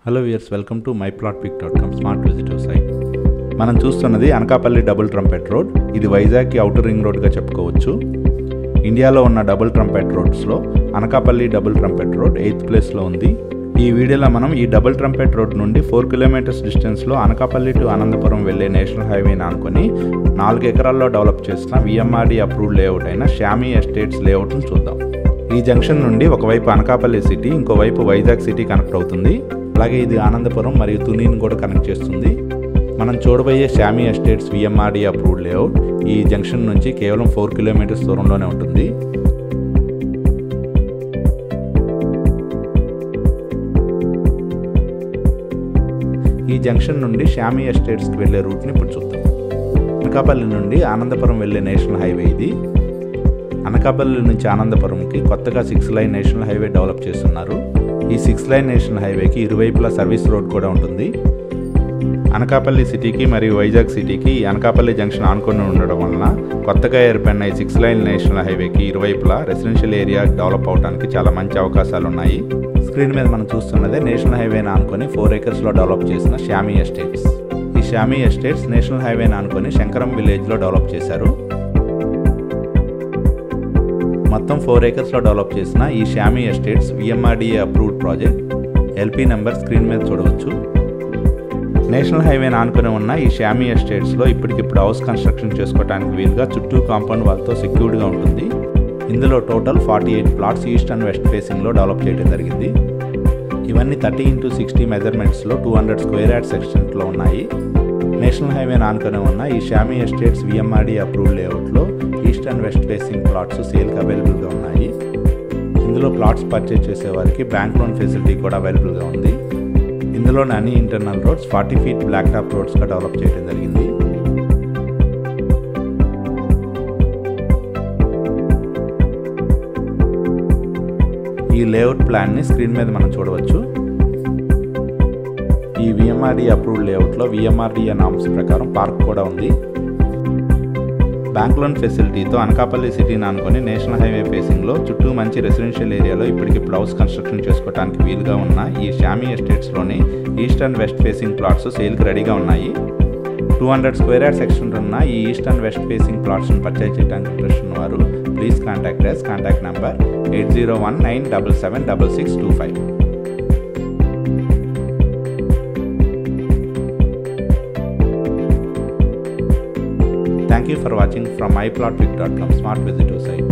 Hello viewers, welcome to myplotpic.com smart visitor site. మనం చూస్తున్నది Anakapalli double trumpet road. ఇది వైజాగ్కి outer ring రోడ్గా చెప్పుకోవచ్చు. ఇండియాలో ఉన్న డబుల్ ట్రంపెట్ రోడ్స్లో Anakapalli double trumpet road 8th ప్లేస్లో ఉంది. ఈ వీడియోలో మనం ఈ డబుల్ ట్రంపెట్ రోడ్ నుండి 4 కిలోమీటర్స్ డిస్టెన్స్లో అనకాపల్లి టు అనంతపురం వెళ్లే నేషనల్ హైవేని ఆనుకొని 4 ఎకరాల్లో డెవలప్ చేసిన VMRD అప్రూవ్డ్ లేఅవుట్ అయిన షామీ ఎస్టేట్స్ లేఅవుట్ను చూద్దాం. ఈ జంక్షన్ నుండి ఒకవైపు అనకాపల్లి సిటీ, ఇంకోవైపు వైజాగ్ సిటీ కనెక్ట్ అవుతుంది. అలాగే ఇది ఆనందపురం మరియు తునిని కూడా కనెక్ట్ చేస్తుంది. మనం చూడబోయే Shami estates VMRD approved layout ఈ జంక్షన్ నుంచి కేవలం 4 కిలోమీటర్స్ దూరంలోనే ఉంటుంది. ఈ జంక్షన్ నుండి షామీ ఎస్టేట్స్కి వెళ్లే రూట్ని ఇప్పుడు చూద్దాం. అనకాపల్లి నుండి ఆనందపురం వెళ్లే నేషనల్ హైవే ఇది. అనకాపల్లి నుంచి ఆనందపురంకి కొత్తగా 6 లైన్ నేషనల్ హైవే డెవలప్ చేస్తున్నారు. ఈ 6 లైన్ నేషనల్ హైవేకి ఇరువైపులా సర్వీస్ రోడ్ కూడా ఉంటుంది. అనకాపల్లి సిటీకి మరియు వైజాగ్ సిటీకి అనకాపల్లి జంక్షన్ ఆనుకొని ఉండడం వలన కొత్తగా ఏర్పడిన ఈ 6 లైన్ నేషనల్ హైవేకి ఇరువైపులా రెసిడెన్షియల్ ఏరియా డెవలప్ అవడానికి చాలా మంచి అవకాశాలు ఉన్నాయి. స్క్రీన్ మీద మనం చూస్తున్నదే నేషనల్ హైవేని ఆనుకొని 4 ఏకర్స్లో డెవలప్ చేసిన షామీ ఎస్టేట్స్. ఈ షామీ ఎస్టేట్స్ నేషనల్ హైవేని ఆనుకొని శంకరం విలేజ్లో డెవలప్ చేశారు. మొత్తం 4 ఏకర్స్లో డెవలప్ చేసిన ఈ Shami estates VMRD approved project. LP number screen మీద చూడవచ్చు. నేషనల్ హైవేని ఆనుకొని ఉన్న ఈ షామీ ఎస్టేట్స్లో ఇప్పటికిప్పుడు హౌస్ కన్స్ట్రక్షన్ చేసుకోవడానికి వీలుగా చుట్టూ కాంపౌండ్ వాల్తో సెక్యూర్డ్గా ఉంటుంది. ఇందులో total 48 plots east and west ఫేసింగ్లో డెవలప్ చేయడం జరిగింది. ఇవన్నీ 30x60 మెజర్మెంట్స్లో 200 స్క్వేర్ యార్డ్స్ ఎక్స్టెంట్లో ఉన్నాయి. నేషనల్ హైవేని ఆనుకొని ఉన్న ఈ షామీ ఎస్టేట్స్ VMRD అప్రూవ్డ్ లేఅవుట్లో east and west facing plots సేల్కి అవైలబుల్గా ఉన్నాయి. ఇందులో ప్లాట్స్ పర్చేజ్ చేసే వారికి బ్యాంక్ లోన్ ఫెసిలిటీ కూడా అవైలబుల్గా ఉంది. ఇందులోని అన్ని internal roads 40 feet black top రోడ్స్గా డెవలప్ చేయడం జరిగింది. ఈ లేఅవుట్ ప్లాన్ని స్క్రీన్ మీద మనం చూడవచ్చు. ఈ VMRD అప్రూవ్డ్ లేఅవుట్లో VMRDA నామ్స్ ప్రకారం పార్క్ కూడా ఉంది. బ్యాంక్ లోన్ ఫెసిలిటీతో అనకాపల్లి సిటీని ఆనుకొని నేషనల్ హైవే ఫేసింగ్లో చుట్టూ మంచి రెసిడెన్షియల్ ఏరియాలో ఇప్పటికిప్పుడు హౌస్ కన్స్ట్రక్షన్ చేసుకోవడానికి వీలుగా ఉన్న ఈ షామీ ఎస్టేట్స్లోని east and west facing plots సేల్కి రెడీగా ఉన్నాయి. 200 స్క్వేర్ యార్డ్స్ ఎక్స్టెంట్ ఉన్న ఈ ఈస్ట్ అండ్ వెస్ట్ ఫేసింగ్ ప్లాట్స్ను పర్చేజ్ చేయడానికి ఇంట్రెస్ట్ ఉన్నవారు please contact number 8019776625. Thank you for watching from myplotpic.com smart visitor site.